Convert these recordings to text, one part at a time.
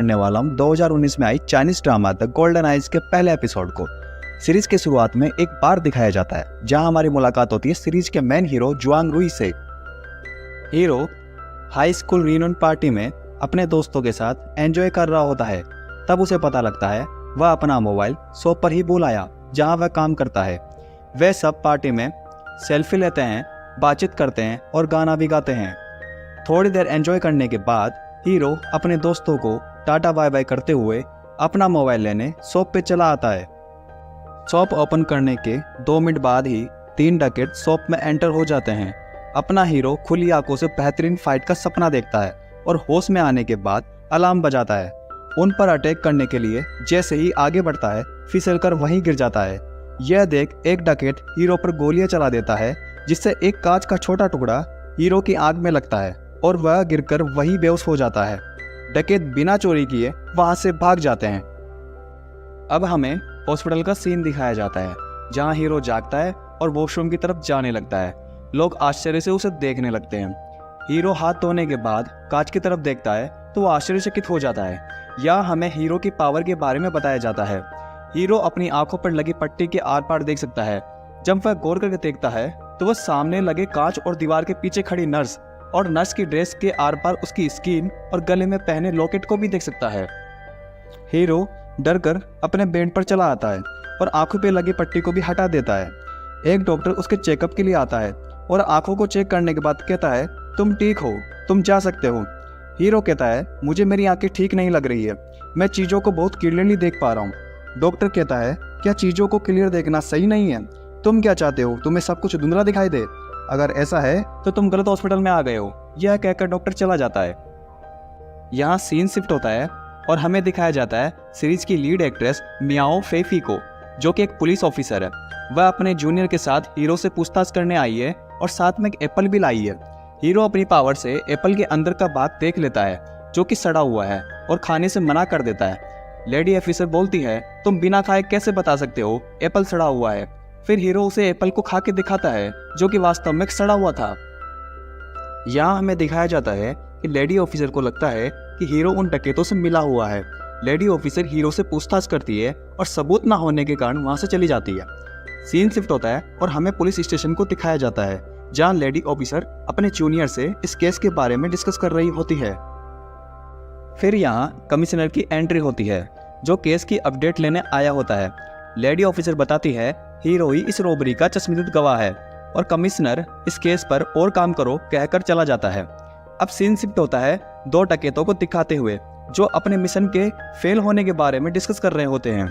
करने वाला हूँ 2019 में आई Chinese drama the Golden Eyes के पहले एपिसोड को। सीरीज की शुरुआत में एक बार दिखाया जाता है जहां हमारी मुलाकात होती है सीरीज के मेन हीरो जुआंग रुई से। Hero high school reunion party में अपने दोस्तों के साथ एंजॉय कर रहा होता है। तब उसे पता लगता है वह अपना मोबाइल शॉप पर ही भूल आया जहां वह काम करता है। वे सब पार्टी में सेल्फी लेते हैं, बातचीत करते हैं और गाना भी गाते हैं। थोड़ी देर एंजॉय करने के बाद हीरो अपने दोस्तों को टाटा बाय बाय करते हुए अपना मोबाइल लेने शॉप पे चला आता है। शॉप ओपन करने के 2 मिनट बाद ही 3 डकैत शॉप में एंटर हो जाते हैं। अपना हीरो खुली आंखों से बेहतरीन फाइट का सपना देखता है और होश में आने के बाद अलार्म बजाता है। उन पर अटैक करने के लिए जैसे ही आगे बढ़ता है फिसलकर वहीं गिर जाता है। यह देख एक डकैत हीरो पर गोलियां चला देता है जिससे एक कांच का छोटा टुकड़ा हीरो की आंख में लगता है और वह गिरकर वहीं बेहोश हो जाता है। डकैत बिना चोरी किए वहां से भाग जाते हैं। अब हमें हॉस्पिटल का सीन दिखाया जाता है जहां हीरो जागता है और वॉशरूम की तरफ जाने लगता है। लोग आश्चर्य से उसे देखने लगते हैं। हीरो हाथ धोने के बाद कांच की तरफ देखता है तो वो आश्चर्यचकित हो जाता है। यहाँ हमें हीरो की पावर के बारे में बताया जाता है। हीरो अपनी आंखों पर लगी पट्टी के आर पार देख सकता है। जब वह गौर करके देखता है तो वह सामने लगे कांच और दीवार के पीछे खड़ी नर्स और नर्स की ड्रेस के आर पार उसकी स्किन और गले में पहने लॉकेट को भी देख सकता है। हीरो डर कर अपने बेड पर चला आता है और आंखों पे लगी पट्टी को भी हटा देता है। एक डॉक्टर उसके चेकअप के लिए आता है और आंखों को चेक करने के बाद कहता है तुम ठीक हो, तुम जा सकते हो। हीरो कहता है मुझे मेरी आंखें ठीक नहीं लग रही है, मैं चीज़ों को बहुत क्लियरली देख पा रहा हूँ। डॉक्टर कहता है क्या चीज़ों को क्लियर देखना सही नहीं है? तुम क्या चाहते हो, तुम्हें सब कुछ धुंधला दिखाई दे? अगर ऐसा है तो तुम गलत हॉस्पिटल में आ गए हो। यह कहकर डॉक्टर चला जाता है। यहाँ सीन शिफ्ट होता है और हमें दिखाया जाता है सीरीज की लीड एक्ट्रेस मियाओ फेफी को, जो कि एक पुलिस ऑफिसर है। वह अपने जूनियर के साथ हीरो से पूछताछ करने आई है और साथ में एक एप्पल भी लाई है। हीरो अपनी पावर से एप्पल के अंदर का भाग देख लेता है जो कि सड़ा हुआ है और खाने से मना कर देता है। लेडी ऑफिसर बोलती है तुम बिना खाए कैसे बता सकते हो एप्पल सड़ा हुआ है? फिर हीरो उसे एप्पल को खा के दिखाता है जो कि वास्तव में सड़ा हुआ था। यहाँ हमें दिखाया जाता है कि लेडी ऑफिसर को लगता है कि हीरो उन डकैतों से मिला हुआ है। लेडी ऑफिसर हीरो से पूछताछ करती है और सबूत ना होने के कारण वहां से चली जाती है। सीन शिफ्ट होता है और हमें पुलिस स्टेशन को दिखाया जाता है जहां लेडी ऑफिसर अपने जूनियर से इस केस के बारे में डिस्कस कर रही होती है। फिर यहाँ कमिश्नर की एंट्री होती है जो केस की अपडेट लेने आया होता है। लेडी ऑफिसर बताती है हीरो ही इस रॉबरी का चश्मदीद गवाह है और कमिश्नर इस केस पर और काम करो कहकर चला जाता है। अब सीन शिफ्ट होता है 2 डकैतों को दिखाते हुए जो अपने मिशन के फेल होने के बारे में डिस्कस कर रहे होते हैं।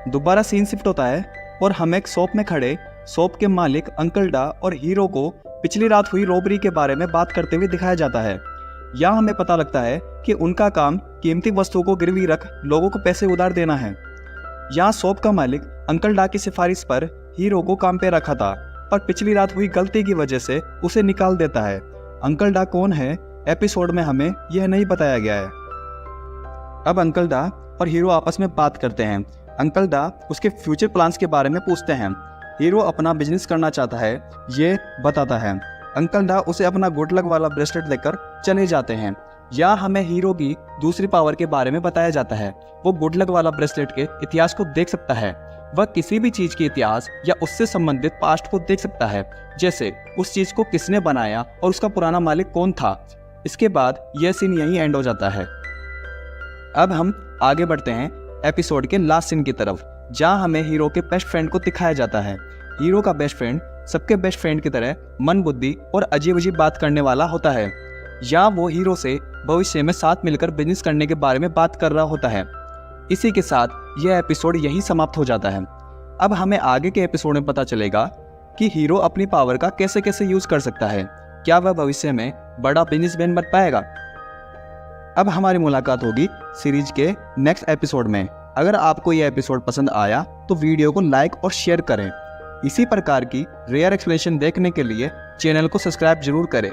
दोबारा सीन शिफ्ट होता है और हम एक शॉप में खड़े शॉप के मालिक अंकल डा और हीरो को पिछली रात हुई रॉबरी के बारे में बात करते हुए दिखाया जाता है। यहाँ हमें पता लगता है कि उनका काम कीमती वस्तुओं को गिरवी रख लोगों को पैसे उधार देना है। यहाँ शॉप का मालिक अंकल डा की सिफारिश पर हीरो को काम पे रखा था पर पिछली रात हुई गलती की वजह से उसे निकाल देता है। अंकल डा कौन है एपिसोड में हमें यह नहीं बताया गया है। अब अंकल डा और हीरो आपस में बात करते हैं। अंकल डा उसके फ्यूचर प्लान्स के बारे में पूछते हैं। हीरो अपना बिजनेस करना चाहता है ये बताता है। अंकल डा उसे अपना गुड लक वाला ब्रेसलेट देकर चले जाते हैं। यहाँ हमें हीरो की दूसरी पावर के बारे में बताया जाता है। वो गुड लक वाला ब्रेसलेट के इतिहास को देख सकता है। वह किसी भी चीज के इतिहास या उससे संबंधित पास्ट को देख सकता है, जैसे उस चीज को किसने बनाया और उसका पुराना मालिक कौन था। इसके बाद यह सीन यहीं एंड हो जाता है। अब हम आगे बढ़ते हैं एपिसोड के लास्ट सीन की तरफ जहां हमें हीरो के बेस्ट फ्रेंड को दिखाया जाता है। हीरो का बेस्ट फ्रेंड सबके बेस्ट फ्रेंड की तरह मन बुद्धि और अजीब अजीब बात करने वाला होता है। यहाँ वो हीरो से भविष्य में साथ मिलकर बिजनेस करने के बारे में बात कर रहा होता है। इसी के साथ यह एपिसोड यहीं समाप्त हो जाता है। अब हमें आगे के एपिसोड में पता चलेगा कि हीरो अपनी पावर का कैसे कैसे यूज कर सकता है। क्या वह भविष्य में बड़ा बिजनेसमैन बन पाएगा? अब हमारी मुलाकात होगी सीरीज के नेक्स्ट एपिसोड में। अगर आपको यह एपिसोड पसंद आया तो वीडियो को लाइक और शेयर करें। इसी प्रकार की रेयर एक्सप्लेनेशन देखने के लिए चैनल को सब्सक्राइब जरूर करें।